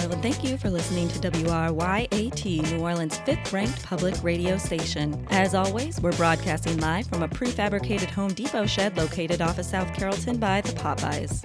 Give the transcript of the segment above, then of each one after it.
Hello, and thank you for listening to WRYAT, New Orleans' fifth-ranked public radio station. As always, we're broadcasting live from a prefabricated Home Depot shed located off of South Carrollton by the Popeyes.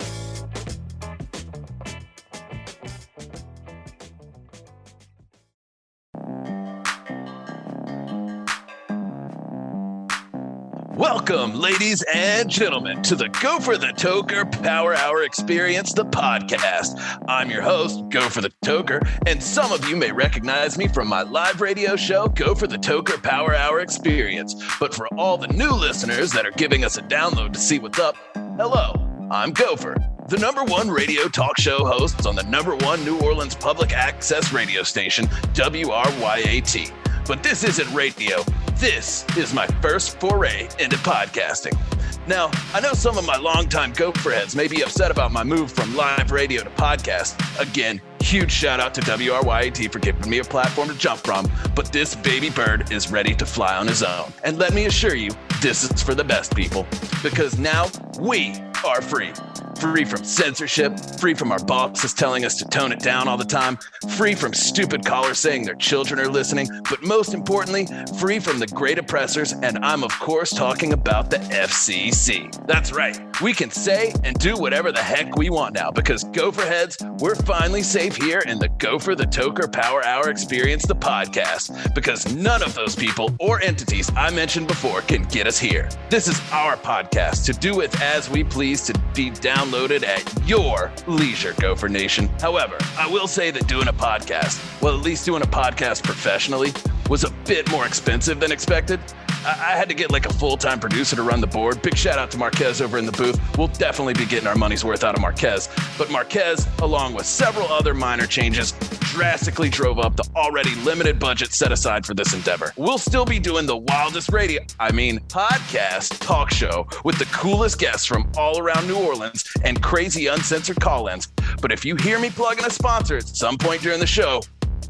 Welcome, ladies and gentlemen, to the Gopher the Toker Power Hour Experience, the podcast. I'm your host, Gopher the Toker, and some of you may recognize me from my live radio show, Gopher the Toker Power Hour Experience. But for all the new listeners that are giving us a download to see what's up, hello, I'm Gopher, the #1 radio talk show host on the #1 New Orleans public access radio station, WRYAT. But this isn't radio. This is my first foray into podcasting. Now, I know some of my longtime Gopher heads may be upset about my move from live radio to podcast. Again, huge shout out to WRYAT for giving me a platform to jump from, but this baby bird is ready to fly on his own. And let me assure you, this is for the best people, because now we are free. Free from censorship, free from our bosses telling us to tone it down all the time, free from stupid callers saying their children are listening, but most importantly, free from the great oppressors, and I'm of course talking about the FCC. That's right, we can say and do whatever the heck we want now, because Gopher heads, we're finally safe here in the Gopher the Toker Power Hour Experience, the podcast, because none of those people or entities I mentioned before can get us here. This is our podcast to do with as we please, to be downloaded at your leisure, Gopher Nation. However, I will say that doing a podcast, well, at least doing a podcast professionally, was a bit more expensive than expected. I had to get like a full-time producer to run the board. Big shout out to Marquez over in the booth. We'll definitely be getting our money's worth out of Marquez. But Marquez, along with several other minor changes, drastically drove up the already limited budget set aside for this endeavor. We'll still be doing the wildest podcast talk show with the coolest guests from all around New Orleans and crazy uncensored call-ins. But if you hear me plugging a sponsor at some point during the show,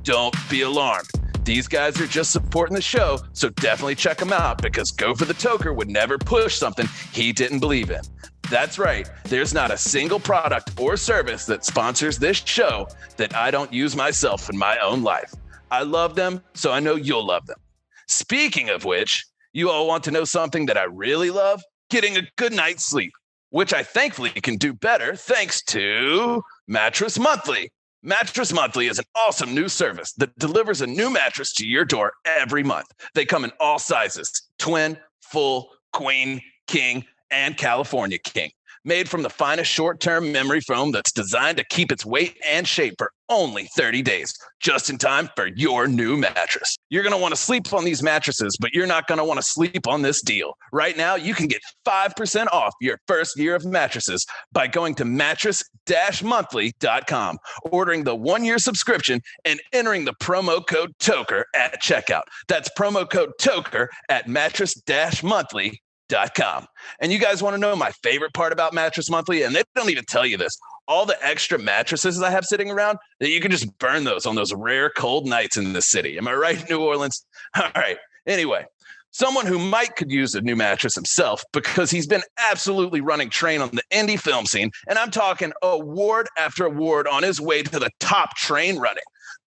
don't be alarmed. These guys are just supporting the show, so definitely check them out, because Gopher the Toker would never push something he didn't believe in. That's right, there's not a single product or service that sponsors this show that I don't use myself in my own life. I love them, so I know you'll love them. Speaking of which, you all want to know something that I really love? Getting a good night's sleep, which I thankfully can do better thanks to Mattress Monthly. Mattress Monthly is an awesome new service that delivers a new mattress to your door every month. They come in all sizes: twin, full, queen, king, and California king. Made from the finest short-term memory foam that's designed to keep its weight and shape for only 30 days, just in time for your new mattress. You're going to want to sleep on these mattresses, but you're not going to want to sleep on this deal. Right now, you can get 5% off your first year of mattresses by going to mattress-monthly.com, ordering the 1-year subscription, and entering the promo code TOKER at checkout. That's promo code TOKER at mattress-monthly.com. And you guys want to know my favorite part about Mattress Monthly? And they don't even tell you this. All the extra mattresses I have sitting around, that you can just burn those on those rare cold nights in the city. Am I right, New Orleans? All right. Anyway, someone who might could use a new mattress himself, because he's been absolutely running train on the indie film scene. And I'm talking award after award on his way to the top train running.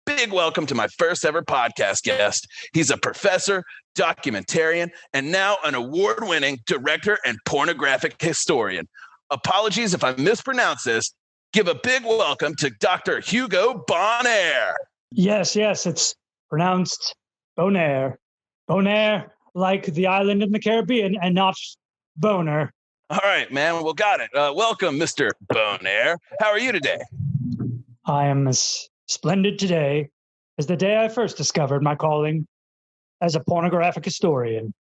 Big welcome to my first ever podcast guest. He's a professor, documentarian, and now an award-winning director and pornographic historian. Apologies if I mispronounce this. Give a big welcome to Dr. Hugo Bonaire. Yes, it's pronounced Bonaire. Bonaire, like the island in the Caribbean, and not boner. All right, man. Well, got it. Welcome, Mr. Bonaire. How are you today? I am as splendid today as the day I first discovered my calling as a pornographic historian.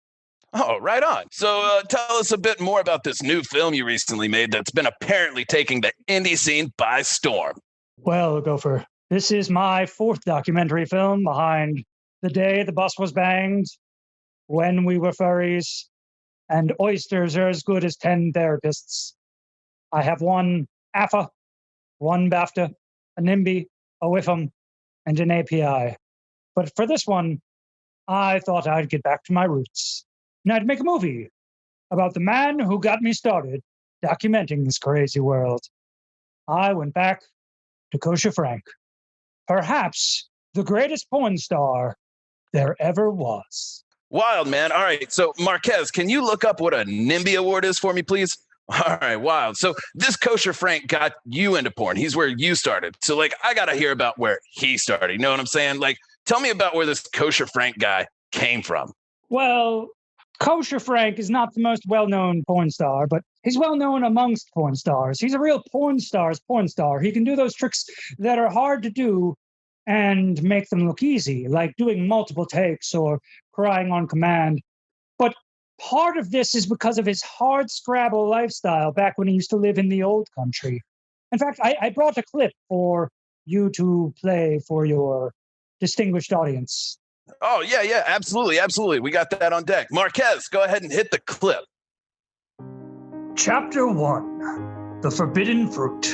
Oh, right on. So tell us a bit more about this new film you recently made that's been apparently taking the indie scene by storm. Well, Gopher, this is my 4th documentary film behind The Day the Bus Was Banged, When We Were Furries, and Oysters Are as Good as 10 Therapists. I have 1 AFA, 1 BAFTA, an IMBY, a WIFM, and an API. But for this one, I thought I'd get back to my roots, and I'd make a movie about the man who got me started documenting this crazy world. I went back to Kosher Frank. perhaps the greatest porn star there ever was. Wild, man. All right. So, Marquez, can you look up what a NIMBY award is for me, please? All right. Wild. So this Kosher Frank got you into porn. He's where you started. So, like, I got to hear about where he started. You know what I'm saying? Like, tell me about where this Kosher Frank guy came from. Well, Kosher Frank is not the most well-known porn star, but he's well-known amongst porn stars. He's a real porn star's porn star. He can do those tricks that are hard to do and make them look easy, like doing multiple takes or crying on command. But part of this is because of his hard scrabble lifestyle back when he used to live in the old country. In fact, I brought a clip for you to play for your distinguished audience. Oh, yeah, absolutely. We got that on deck. Marquez, go ahead and hit the clip. Chapter 1, The Forbidden Fruit.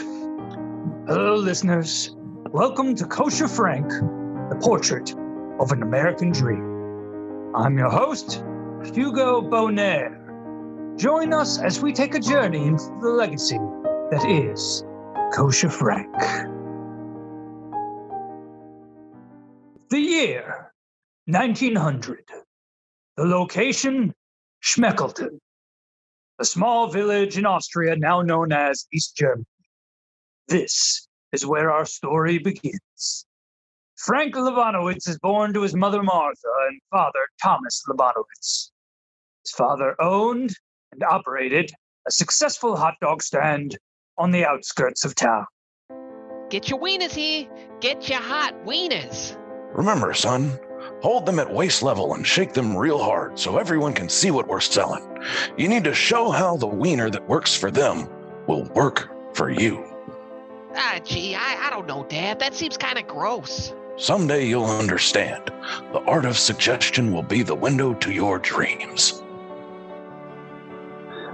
Hello, listeners. Welcome to Kosher Frank, the portrait of an American dream. I'm your host, Hugo Bonaire. Join us as we take a journey into the legacy that is Kosher Frank. The year, 1900. The location, Schmeckleton, a small village in Austria now known as East Germany. This is where our story begins. Frank Lebonowitz is born to his mother Martha and father Thomas Lebonowitz. His father owned and operated a successful hot dog stand on the outskirts of town. Get your wieners here. Get your hot wieners. Remember, son, hold them at waist level and shake them real hard so everyone can see what we're selling. You need to show how the wiener that works for them will work for you. Gee, I don't know, Dad. That seems kind of gross. Someday you'll understand. The art of suggestion will be the window to your dreams.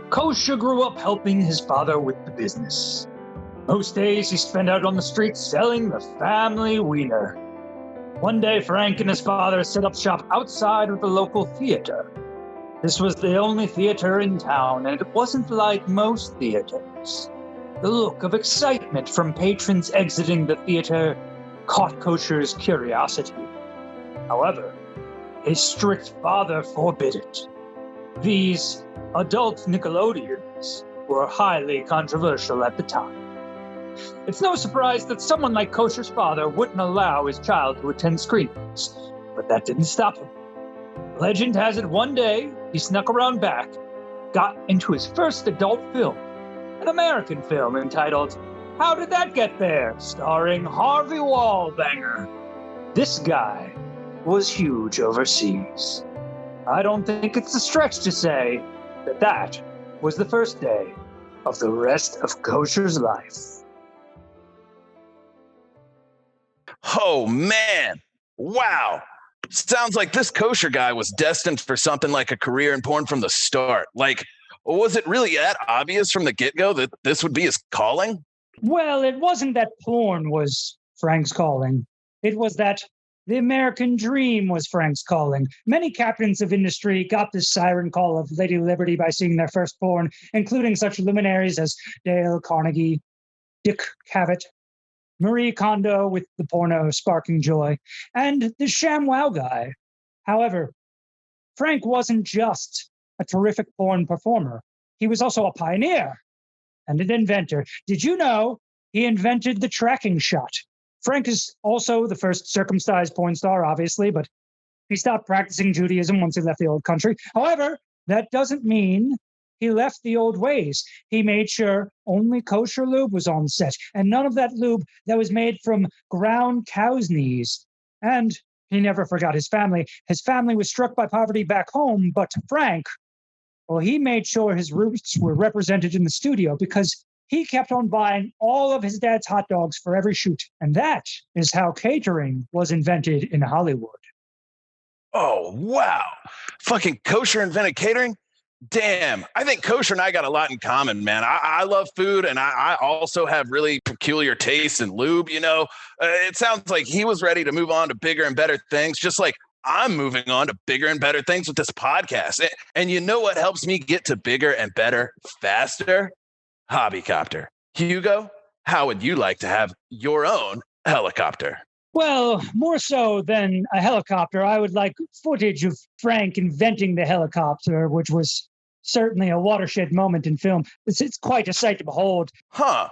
Kosher grew up helping his father with the business. Most days he spent out on the streets selling the family wiener. One day, Frank and his father set up shop outside of the local theater. This was the only theater in town, and it wasn't like most theaters. The look of excitement from patrons exiting the theater caught Kosher's curiosity. However, his strict father forbid it. These adult Nickelodeons were highly controversial at the time. It's no surprise that someone like Kosher's father wouldn't allow his child to attend screenings, but that didn't stop him. Legend has it one day he snuck around back, got into his first adult film, an American film entitled How Did That Get There?, starring Harvey Wallbanger. This guy was huge overseas. I don't think it's a stretch to say that that was the first day of the rest of Kosher's life. Oh, man. Wow. Sounds like this Kosher guy was destined for something like a career in porn from the start. Like, was it really that obvious from the get-go that this would be his calling? Well, it wasn't that porn was Frank's calling. It was that the American dream was Frank's calling. Many captains of industry got this siren call of Lady Liberty by seeing their first porn, including such luminaries as Dale Carnegie, Dick Cavett, Marie Kondo with the porno Sparking Joy, and the ShamWow guy. However, Frank wasn't just a terrific porn performer. He was also a pioneer and an inventor. Did you know he invented the tracking shot? Frank is also the first circumcised porn star, obviously, but he stopped practicing Judaism once he left the old country. However, that doesn't mean he left the old ways. He made sure only kosher lube was on set, and none of that lube that was made from ground cow's knees. And he never forgot his family. His family was struck by poverty back home, but Frank, well, he made sure his roots were represented in the studio because he kept on buying all of his dad's hot dogs for every shoot. And that is how catering was invented in Hollywood. Oh, wow. Fucking Kosher invented catering? Damn, I think Kosher and I got a lot in common, man. I love food, and I also have really peculiar tastes in lube, you know. It sounds like he was ready to move on to bigger and better things, just like I'm moving on to bigger and better things with this podcast. And you know what helps me get to bigger and better faster? Hobbycopter. Hugo, how would you like to have your own helicopter? Well, more so than a helicopter, I would like footage of Frank inventing the helicopter, which was certainly a watershed moment in film. It's quite a sight to behold. Huh.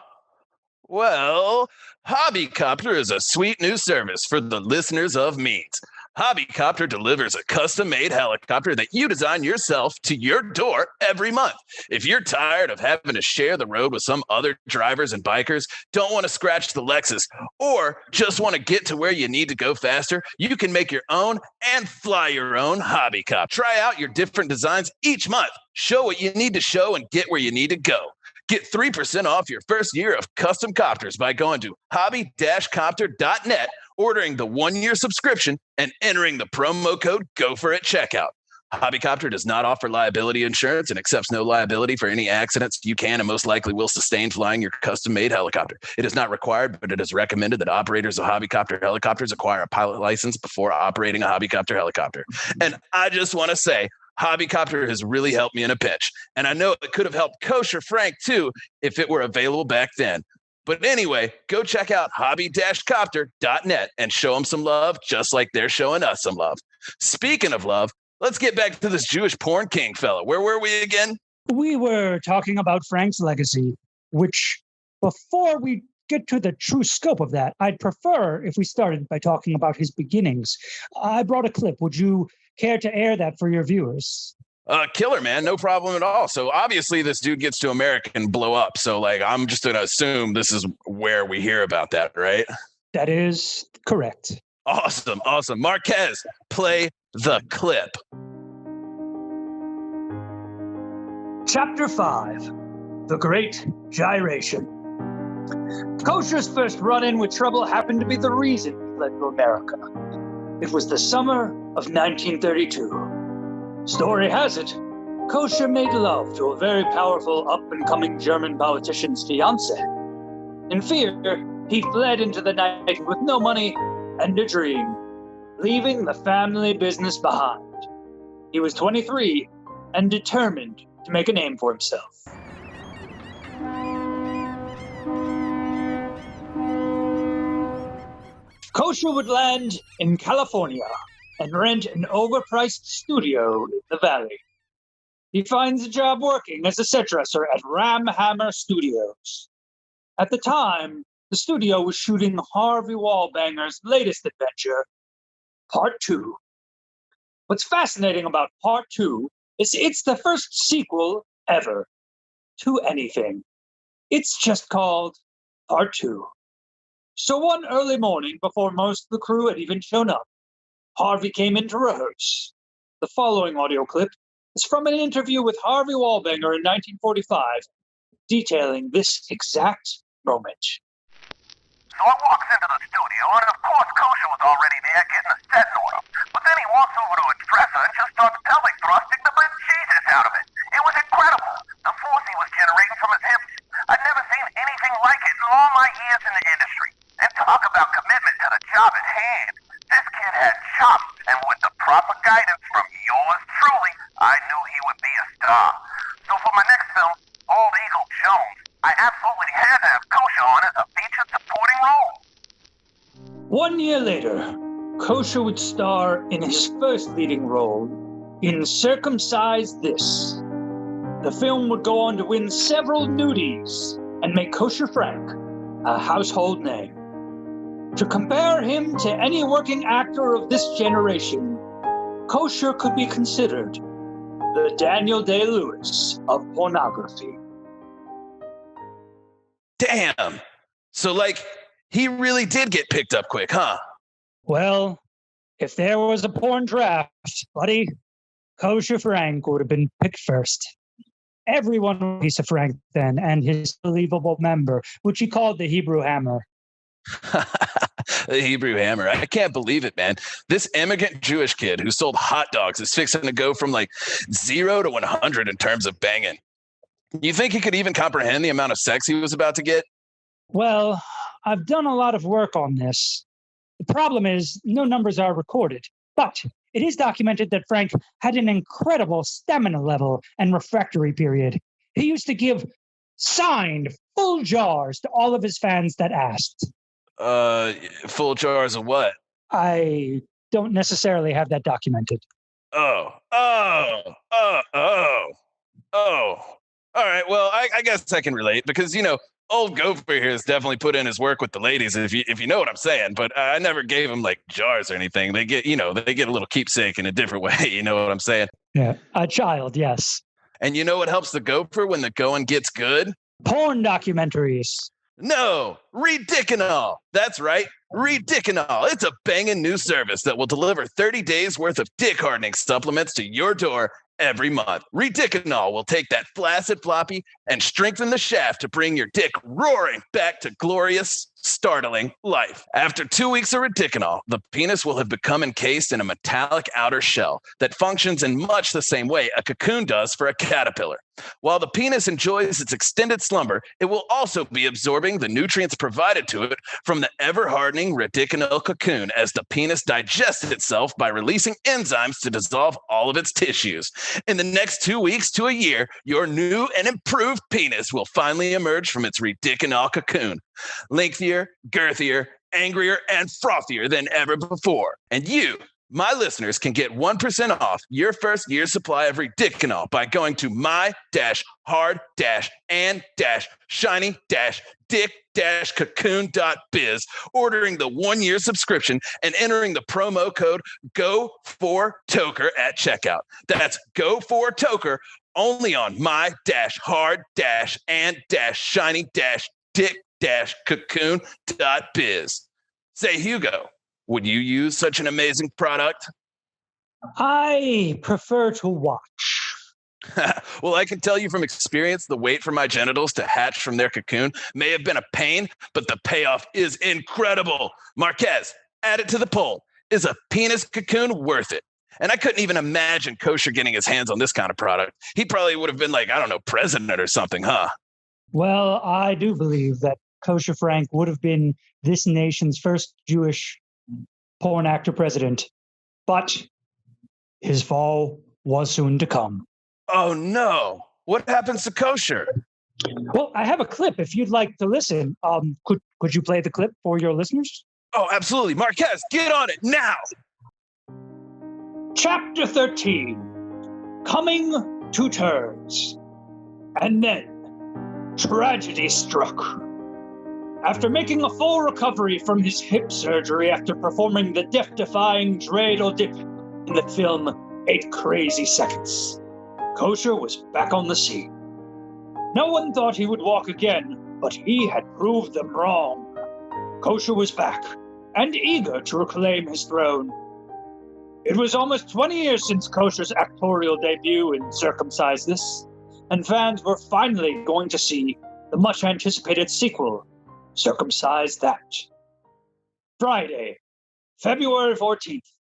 Well, Hobbycopter is a sweet new service for the listeners of Meat. Hobbycopter delivers a custom-made helicopter that you design yourself to your door every month. If you're tired of having to share the road with some other drivers and bikers, don't want to scratch the Lexus, or just want to get to where you need to go faster, you can make your own and fly your own Hobbycopter. Try out your different designs each month. Show what you need to show and get where you need to go. Get 3% off your first year of custom copters by going to hobby-copter.net, ordering the 1-year subscription, and entering the promo code GOPHER at checkout. Hobbycopter does not offer liability insurance and accepts no liability for any accidents you can and most likely will sustain flying your custom-made helicopter. It is not required, but it is recommended that operators of Hobbycopter helicopters acquire a pilot license before operating a Hobbycopter helicopter. And I just want to say, Hobbycopter has really helped me in a pinch. And I know it could have helped Kosher Frank too if it were available back then. But anyway, go check out hobby-copter.net and show them some love just like they're showing us some love. Speaking of love, let's get back to this Jewish porn king fella. Where were we again? We were talking about Frank's legacy, which, before we get to the true scope of that, I'd prefer if we started by talking about his beginnings. I brought a clip. Would you care to air that for your viewers? Killer, man. No problem at all. So obviously this dude gets to America and blow up. So like, I'm just going to assume this is where we hear about that, right? That is correct. Awesome. Awesome. Marquez, play the clip. Chapter 5, The Great Gyration. Kosher's first run-in with trouble happened to be the reason he fled to America. It was the summer of 1932. Story has it, Kosher made love to a very powerful up-and-coming German politician's fiancée. In fear, he fled into the night with no money and a dream, leaving the family business behind. He was 23 and determined to make a name for himself. Kosher would land in California and rent an overpriced studio in the valley. He finds a job working as a set dresser at Ram Hammer Studios. At the time, the studio was shooting Harvey Wallbanger's latest adventure, Part 2. What's fascinating about Part 2 is it's the first sequel ever to anything. It's just called Part 2. So one early morning, before most of the crew had even shown up, Harvey came in to rehearse. The following audio clip is from an interview with Harvey Wallbanger in 1945, detailing this exact moment. So I walks into the studio, and of course Kosher was already there getting a set in order. But then he walks over to a dresser and just starts pelvic thrusting the bejesus out of it. It was incredible. The force he was generating from his hips. I'd never seen anything like it in all my years in the industry. And talk about commitment to the job at hand. This kid had chops, and with the proper guidance from yours truly, I knew he would be a star. So for my next film, Bald Eagle Jones, I absolutely had to have Kosher on as a featured supporting role. 1 year later, Kosher would star in his first leading role in Circumcise This. The film would go on to win several nudies and make Kosher Frank a household name. To compare him to any working actor of this generation, Kosher could be considered the Daniel Day-Lewis of pornography. Damn. So like, he really did get picked up quick, huh? Well, if there was a porn draft, buddy, Kosher Frank would have been picked first. Everyone was a piece of Frank then, and his believable member, which he called the Hebrew Hammer. The Hebrew Hammer. I can't believe it, man. This immigrant Jewish kid who sold hot dogs is fixing to go from like 0 to 100 in terms of banging. You think he could even comprehend the amount of sex he was about to get? Well, I've done a lot of work on this. The problem is no numbers are recorded, but it is documented that Frank had an incredible stamina level and refractory period. He used to give signed full jars to all of his fans that asked. Full jars of what? I don't necessarily have that documented. Oh. All right. Well, I guess I can relate because, old Gopher here has definitely put in his work with the ladies, if you know what I'm saying. But I never gave them like jars or anything. They get, they get a little keepsake in a different way. You know what I'm saying? Yeah, a child, yes. And you know what helps the Gopher when the going gets good? Porn documentaries. No, Ridicanol. That's right, Ridicanol. It's a banging new service that will deliver 30 days worth of dick hardening supplements to your door every month. Ridicanol will take that flaccid floppy and strengthen the shaft to bring your dick roaring back to glorious, startling life. After 2 weeks of Ridicanol, the penis will have become encased in a metallic outer shell that functions in much the same way a cocoon does for a caterpillar. While the penis enjoys its extended slumber, it will also be absorbing the nutrients provided to it from the ever-hardening Ridicanol cocoon as the penis digests itself by releasing enzymes to dissolve all of its tissues. In the next 2 weeks to a year, your new and improved penis will finally emerge from its Ridicanol cocoon. Lengthier, girthier, angrier, and frothier than ever before. And you, my listeners, can get 1% off your first year's supply of Ridicanol by going to my-hard-and-shiny-dick-cocoon.biz, ordering the 1-year subscription and entering the promo code Go4Toker at checkout. That's Go4Toker only on my-hard-and-shiny-dick-cocoon.biz. Say, Hugo, would you use such an amazing product? I prefer to watch. Well, I can tell you from experience, the wait for my genitals to hatch from their cocoon may have been a pain, but the payoff is incredible. Marquez, add it to the poll. Is a penis cocoon worth it? And I couldn't even imagine Kosher getting his hands on this kind of product. He probably would have been like, I don't know, president or something, huh? Well, I do believe that Kosher Frank would have been this nation's first Jewish porn actor president, but his fall was soon to come. Oh, no. What happens to Kosher? Well, I have a clip if you'd like to listen. Could you play the clip for your listeners? Oh, absolutely. Marquez, get on it now. Chapter 13, Coming to Terms. And then, tragedy struck. After making a full recovery from his hip surgery after performing the death-defying dreidel dip in the film 8 Crazy Seconds, Kosher was back on the scene. No one thought he would walk again, but he had proved them wrong. Kosher was back, and eager to reclaim his throne. It was almost 20 years since Kosher's actorial debut in Circumcise This, and fans were finally going to see the much-anticipated sequel, Circumcise That. Friday, February 14th,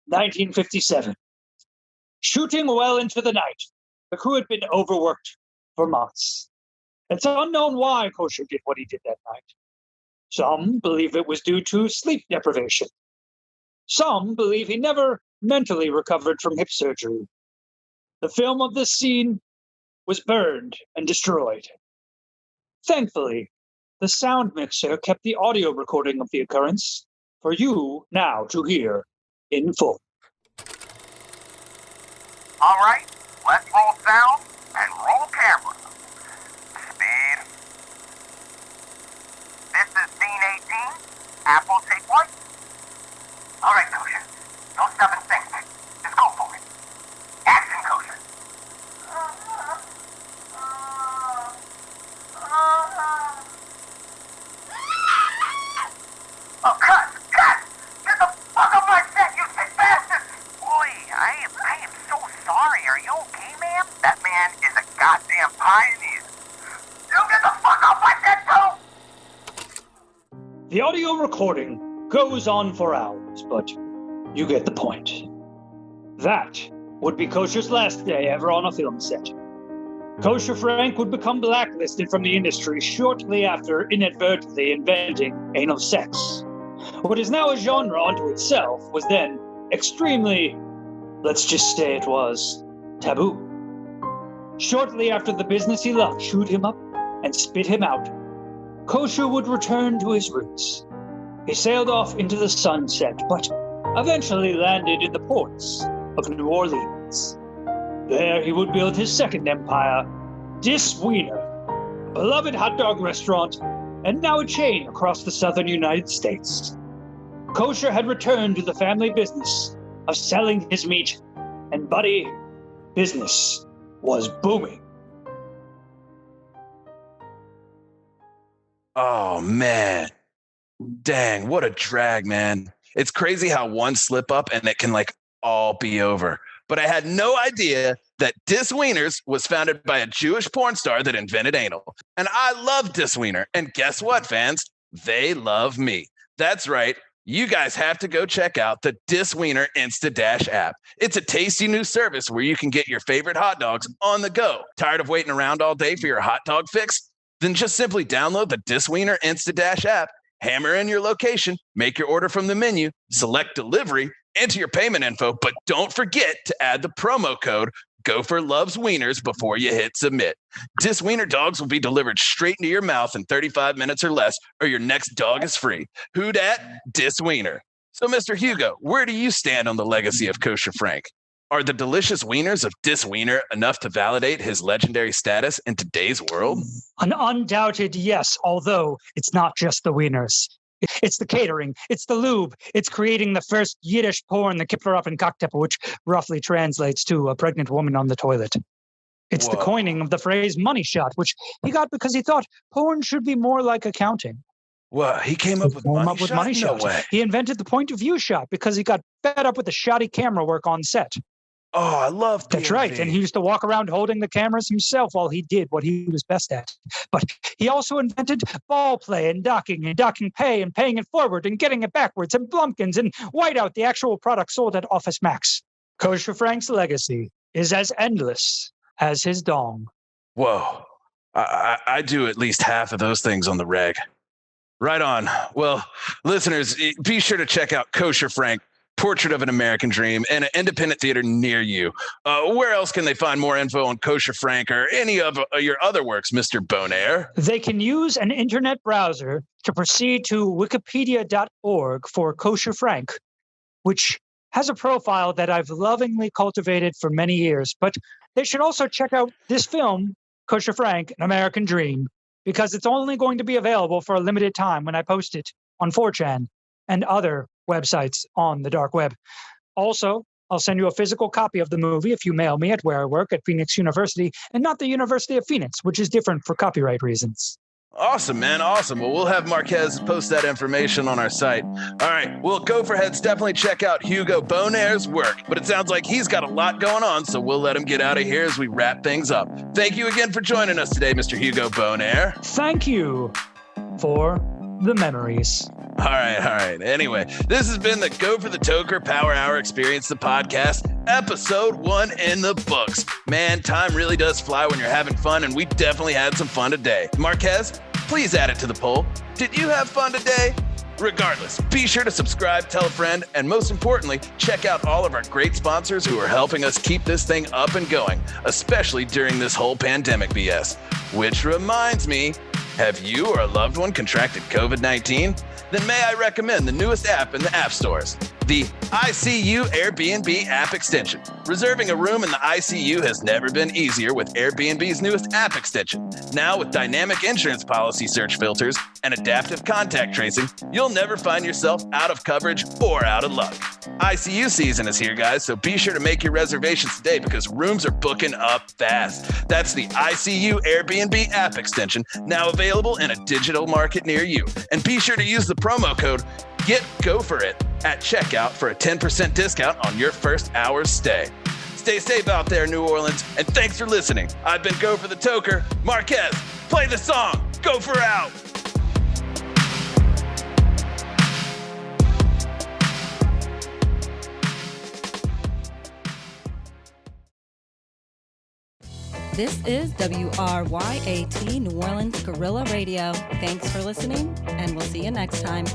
1957. Shooting well into the night, the crew had been overworked for months. It's unknown why Kosher did what he did that night. Some believe it was due to sleep deprivation. Some believe he never mentally recovered from hip surgery. The film of this scene was burned and destroyed. Thankfully, the sound mixer kept the audio recording of the occurrence for you now to hear in full. All right, let's roll sound and roll camera. Speed. This is scene 18. Apple, take one. All right, Kosher. Don't stop and think. Just go for it. Action, Kosher. Oh, cut! Get the fuck off my set, you sick bastard! Boy, I am so sorry. Are you okay, man? That man is a goddamn pioneer. You get the fuck off my set, too! The audio recording goes on for hours, but you get the point. That would be Kosher's last day ever on a film set. Kosher Frank would become blacklisted from the industry shortly after inadvertently inventing anal sex. What is now a genre unto itself was then extremely, let's just say it was, taboo. Shortly after the business he loved chewed him up and spit him out, Kosher would return to his roots, He sailed off into the sunset, but eventually landed in the ports of New Orleans. There he would build his second empire, Dis Wiener, a beloved hot dog restaurant, and now a chain across the southern United States. Kosher had returned to the family business of selling his meat, and buddy, business was booming. Oh, man. Dang, what a drag, man. It's crazy how one slip up and it can all be over. But I had no idea that Dis Wieners was founded by a Jewish porn star that invented anal. And I love Dis Wiener. And guess what, fans? They love me. That's right. You guys have to go check out the Dis Wiener Insta-Dash app. It's a tasty new service where you can get your favorite hot dogs on the go. Tired of waiting around all day for your hot dog fix? Then just simply download the Dis Wiener Insta-Dash app, hammer in your location, make your order from the menu, select delivery, enter your payment info, but don't forget to add the promo code Gopher Loves Wieners before you hit submit. Dis Wiener dogs will be delivered straight into your mouth in 35 minutes or less, or your next dog is free. Who dat? Dis Wiener. So, Mr. Hugo, where do you stand on the legacy of Kosher Frank? Are the delicious wieners of Dis Wiener enough to validate his legendary status in today's world? An undoubted yes, although it's not just the wieners. It's the catering, it's the lube, it's creating the first Yiddish porn, the Kipfer up in Cockteppel, which roughly translates to a pregnant woman on the toilet. It's the coining of the phrase money shot, which he got because he thought porn should be more like accounting. Well, he came up with money shot? No way. He invented the point of view shot because he got fed up with the shoddy camera work on set. Oh, I love POV. That's right. And he used to walk around holding the cameras himself while he did what he was best at. But he also invented ball play and docking pay and paying it forward and getting it backwards and blumpkins and whiteout, the actual product sold at Office Max. Kosher Frank's legacy is as endless as his dong. Whoa. I do at least half of those things on the reg. Right on. Well, listeners, be sure to check out Kosher Frank, Portrait of an American Dream, and an independent theater near you. Where else can they find more info on Kosher Frank or any of your other works, Mr. Bonaire? They can use an internet browser to proceed to wikipedia.org for Kosher Frank, which has a profile that I've lovingly cultivated for many years. But they should also check out this film, Kosher Frank, An American Dream, because it's only going to be available for a limited time when I post it on 4chan and other websites on the dark web. Also, I'll send you a physical copy of the movie if you mail me at where I work at Phoenix University and not the University of Phoenix, which is different for copyright reasons. Awesome, man. Awesome. Well, we'll have Marquez post that information on our site. All right. Well, Gopher heads, definitely check out Hugo Bonaire's work, but it sounds like he's got a lot going on, so we'll let him get out of here as we wrap things up. Thank you again for joining us today, Mr. Hugo Bonaire. Thank you for the memories. All right. Anyway, this has been the Gopher the Toker Power Hour Experience, the podcast, episode 1 in the books. Man, time really does fly when you're having fun, and we definitely had some fun today. Marquez, please add it to the poll. Did you have fun today? Regardless, be sure to subscribe, tell a friend, and most importantly, check out all of our great sponsors who are helping us keep this thing up and going, especially during this whole pandemic BS. Which reminds me, have you or a loved one contracted COVID-19? Then may I recommend the newest app in the app stores, the ICU Airbnb app extension. Reserving a room in the ICU has never been easier with Airbnb's newest app extension. Now with dynamic insurance policy search filters and adaptive contact tracing, you'll never find yourself out of coverage or out of luck. ICU season is here, guys, so be sure to make your reservations today because rooms are booking up fast. That's the ICU Airbnb app extension, now available in a digital market near you. And be sure to use the promo code GetGopherIt at checkout for a 10% discount on your first hour's stay. Stay safe out there, New Orleans, and thanks for listening. I've been Gopher the Toker. Marquez, play the song. Gopher out. This is WRYAT New Orleans Guerrilla Radio. Thanks for listening, and we'll see you next time.